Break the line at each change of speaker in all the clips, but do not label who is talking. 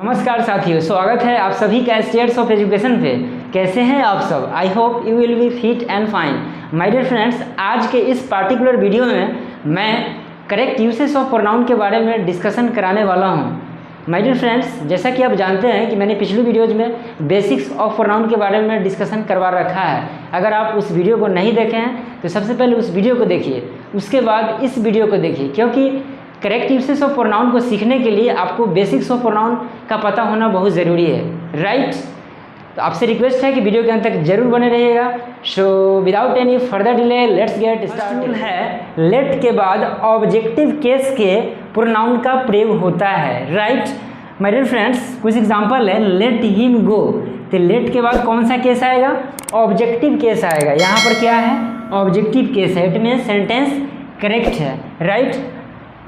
नमस्कार साथियों, स्वागत है आप सभी का स्टेट्स ऑफ एजुकेशन पे। कैसे हैं आप सब? I hope you will be fit and fine. My dear friends, आज के इस पार्टिकुलर वीडियो में मैं करेक्ट यूसेज ऑफ प्रोनाउन के बारे में डिस्कशन कराने वाला हूं। माय डियर फ्रेंड्स, जैसा कि आप जानते हैं कि मैंने पिछली वीडियोज़ में बेसिक्स ऑफ प्रोनाउन के बारे में डिस्कशन करवा रखा है। अगर आप उस वीडियो को नहीं देखे हैं तो सबसे पहले उस वीडियो को देखिए, उसके बाद इस वीडियो को देखिए, क्योंकि करेक्ट यूसेज ऑफ प्रोनाउन को सीखने के लिए आपको बेसिक्स ऑफ प्रोनाउन का पता होना बहुत ज़रूरी है, राइट? तो आपसे रिक्वेस्ट है कि वीडियो के अंत तक जरूर बने रहिएगा। So without any further delay let's get started. है लेट के बाद ऑब्जेक्टिव केस के प्रोनाउन का प्रयोग होता है, राइट? माय डियर फ्रेंड्स, कुछ एग्जांपल है। लेट हिम गो, तो लेट के बाद कौन सा केस आएगा? ऑब्जेक्टिव केस आएगा। यहाँ पर क्या है? ऑब्जेक्टिव केस है, इट मीन सेंटेंस करेक्ट है, राइट?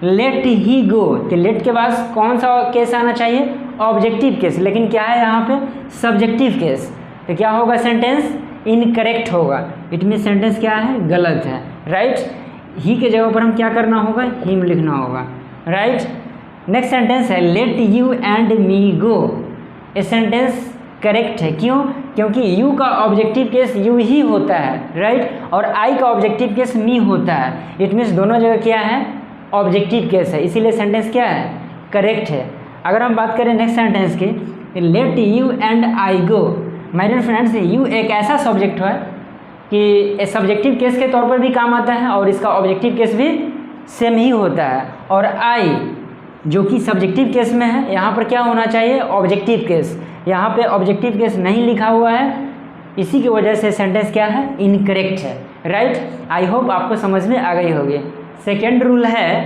लेट ही गो, तो लेट के बाद कौन सा केस आना चाहिए? ऑब्जेक्टिव केस, लेकिन क्या है यहाँ पे? Subjective case. तो क्या होगा? सेंटेंस इनकरेक्ट होगा, इट मीन सेंटेंस क्या है? गलत है, राइट? ही के जगह पर हम क्या करना होगा? हिम लिखना होगा, राइट? नेक्स्ट सेंटेंस है लेट यू एंड मी गो। ये सेंटेंस करेक्ट है, क्यों? क्योंकि यू का ऑब्जेक्टिव केस यू ही होता है, राइट? और आई का ऑब्जेक्टिव केस मी होता है। इट मीन्स दोनों जगह क्या है? ऑब्जेक्टिव केस है, इसीलिए सेंटेंस क्या है? करेक्ट है। अगर हम बात करें नेक्स्ट सेंटेंस की, let you and I go. My dear friends, you एक ऐसा सब्जेक्ट है कि सब्जेक्टिव केस के तौर पर भी काम आता है और इसका ऑब्जेक्टिव केस भी सेम ही होता है। और आई जो कि सब्जेक्टिव केस में है, यहाँ पर क्या होना चाहिए? Objective case. यहाँ पे ऑब्जेक्टिव केस नहीं लिखा हुआ है, इसी की वजह से सेंटेंस क्या है? इनकरेक्ट है, राइट? आई होप आपको समझ में आ गई होगी। सेकेंड रूल है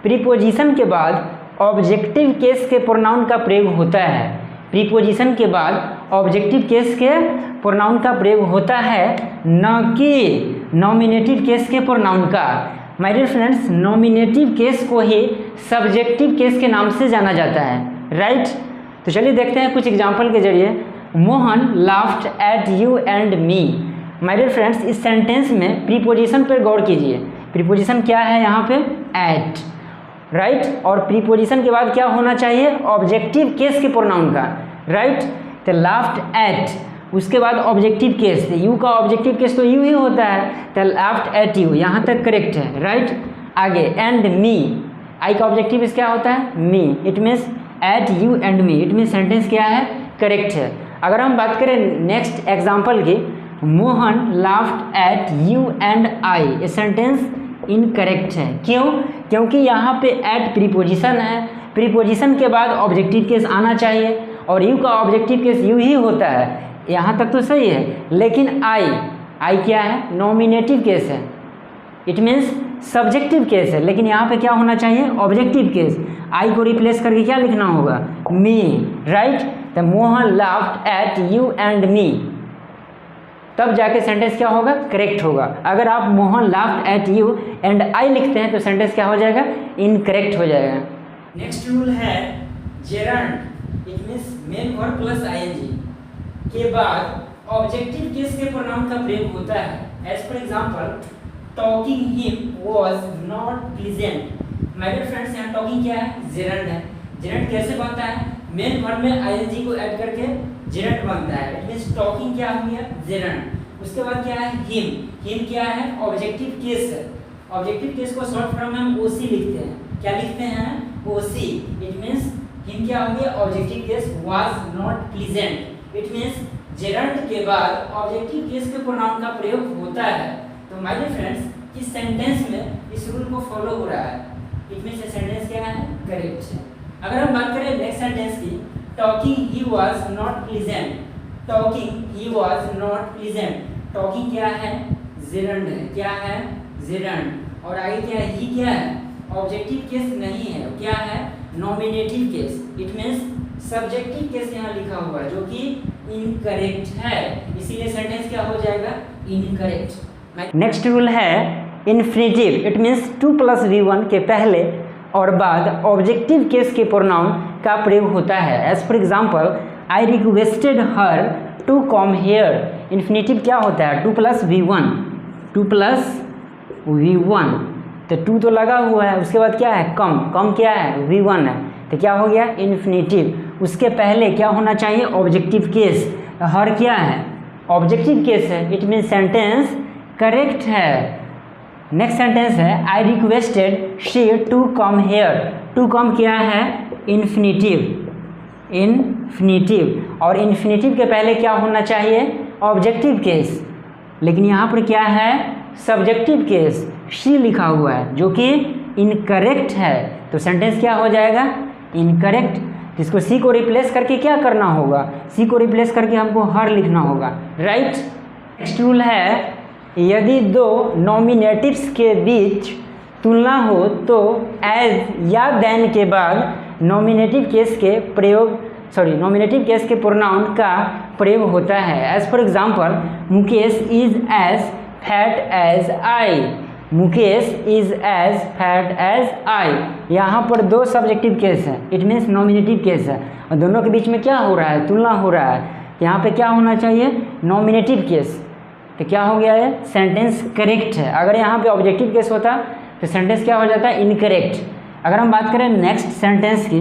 प्रीपोजिशन के बाद ऑब्जेक्टिव केस के प्रोनाउन का प्रयोग होता है। प्रीपोजिशन के बाद ऑब्जेक्टिव केस के प्रोनाउन का प्रयोग होता है, न कि नॉमिनेटिव केस के प्रोनाउन का। My dear friends, nominative case को ही सब्जेक्टिव केस के नाम से जाना जाता है, राइट? तो चलिए देखते हैं कुछ एग्जाम्पल के जरिए। Mohan laughed at you and me. My dear friends, इस सेंटेंस में प्रीपोजिशन पर गौर कीजिए। प्रीपोजिशन क्या है यहाँ पे? Eight, right? और प्रीपोजिशन के बाद क्या होना चाहिए? ऑब्जेक्टिव केस के प्रोनाउन का, राइट? तो लाफ्ड एट, उसके बाद ऑब्जेक्टिव केस, यू का ऑब्जेक्टिव केस तो यू ही होता है, तो लाफ्ड एट यू, यहाँ तक करेक्ट है, राइट? आगे एंड मी, आई का ऑब्जेक्टिव केस क्या होता है? Me, it means at you and me, it means sentence क्या है? करेक्ट है। अगर हम बात करें नेक्स्ट एग्जाम्पल की, Mohan laughed at you and आई, ये सेंटेंस इनकरेक्ट है, क्यों? क्योंकि यहाँ पे एट प्रीपोजिशन है, प्रीपोजिशन के बाद ऑब्जेक्टिव केस आना चाहिए और यू का ऑब्जेक्टिव केस यू ही होता है। यहाँ तक तो सही है, लेकिन आई क्या है? नॉमिनेटिव केस है, इट मीन्स सब्जेक्टिव केस है, लेकिन यहाँ पे क्या होना चाहिए? Objective case. आई को रिप्लेस करके क्या लिखना होगा? मी, राइट? तो Mohan laughed at you and मी, तब जाके सेंटेंस क्या होगा? करेक्ट होगा। अगर आप Mohan laughed at you and आई लिखते हैं तो सेंटेंस क्या हो जाएगा? इनकरेक्ट हो जाएगा। नेक्स्ट रूल है gerund, it means main verb plus ING के बाद ऑब्जेक्टिव केस के प्रोनाउन का प्रयोग होता है। As for example, talking him was not pleasant. My dear friends, यहाँ टॉकिंग क्या है? जेरंड है। जेरंड कैसे बनता है? मेन वर्ब में आईएनजी को ऐड करके जेरंड बनता है, इट मींस टॉकिंग क्या हो गया? जेरंड। उसके बाद क्या है? हिम क्या है? ऑब्जेक्टिव केस है। ऑब्जेक्टिव केस को शॉर्ट फॉर्म में हम ओसी लिखते हैं। क्या लिखते हैं? ओसी। इट मींस हिम क्या हो गया? Objective case was not pleasant, it means gerund के बाद ऑब्जेक्टिव केस के प्रोनाउन का प्रयोग होता है। तो माय डियर फ्रेंड्स, इस सेंटेंस में इस रूल को फॉलो हो रहा है, इट मींस ये सेंटेंस क्या है? करेक्ट है। अगर हम बात करें नेक्स्ट सेंटेंस की, talking he was not pleasant. Talking he was not pleasant, talking क्या है? जेरंड है। क्या है? जेरंड। और आगे क्या है? ही क्या है? ऑब्जेक्टिव केस नहीं है, क्या है? Nominative case, it means subjective case यहाँ लिखा हुआ है, जो कि इनकरेक्ट है, इसीलिए सेंटेंस क्या हो जाएगा? इनकरेक्ट। नेक्स्ट रूल है इन्फिनेटिव, इट मींस 2 + V1 के पहले और बाद ऑब्जेक्टिव केस के प्रोनाउन का प्रयोग होता है। As for example, I requested her to come here. Infinitive क्या होता है? 2 + V1, 2 + V1, तो 2 तो लगा हुआ है, उसके बाद क्या है? कम क्या है? V1 है, तो क्या हो गया? इन्फिनेटिव। उसके पहले क्या होना चाहिए, ऑब्जेक्टिव केस। हर क्या है, ऑब्जेक्टिव केस है, इट मीन सेंटेंस करेक्ट है। नेक्स्ट सेंटेंस है I requested she to come here. To come क्या है, इन्फिनिटिव, इन्फिनिटिव, और इन्फिनिटिव के पहले क्या होना चाहिए, ऑब्जेक्टिव केस, लेकिन यहाँ पर क्या है, सब्जेक्टिव केस, शी लिखा हुआ है जो कि इनकरेक्ट है, तो सेंटेंस क्या हो जाएगा, इनकरेक्ट। इसको सी को रिप्लेस करके क्या करना होगा, सी को रिप्लेस करके हमको हर लिखना होगा, राइट। नेक्स्ट रूल है यदि दो नॉमिनेटिव्स के बीच तुलना हो तो एज या देन के बाद नॉमिनेटिव केस के प्रोनाउन का प्रयोग होता है। As for example Mukesh is as fat as I, Mukesh is as fat as I. यहाँ पर दो सब्जेक्टिव केस है, इट मीन्स नॉमिनेटिव केस है, और दोनों के बीच में क्या हो रहा है, तुलना हो रहा है। यहाँ पे क्या होना चाहिए, नॉमिनेटिव केस, तो क्या हो गया है, सेंटेंस करेक्ट है। अगर यहाँ पे ऑब्जेक्टिव केस होता तो सेंटेंस क्या हो जाता है, इनकरेक्ट। अगर हम बात करें नेक्स्ट सेंटेंस की,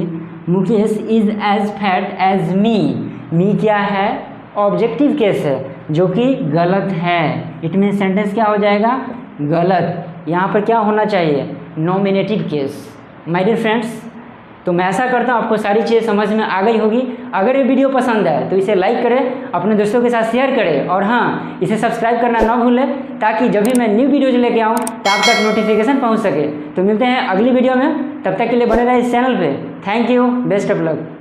Mukesh is as fat as me क्या है, ऑब्जेक्टिव केस है जो कि गलत है, इट मीन सेंटेंस क्या हो जाएगा, गलत। यहाँ पर क्या होना चाहिए, nominative case. My dear friends, तो मैं ऐसा करता हूँ आपको सारी चीज़ें समझ में आ गई होगी। अगर ये वीडियो पसंद आए तो इसे लाइक करें, अपने दोस्तों के साथ शेयर करें, और हाँ, इसे सब्सक्राइब करना ना भूलें ताकि जब भी मैं न्यू वीडियोज लेके आऊँ तो आप तक नोटिफिकेशन पहुँच सके। तो मिलते हैं अगली वीडियो में, तब तक के लिए बने रहें इस चैनल पे। Thank you, best of luck.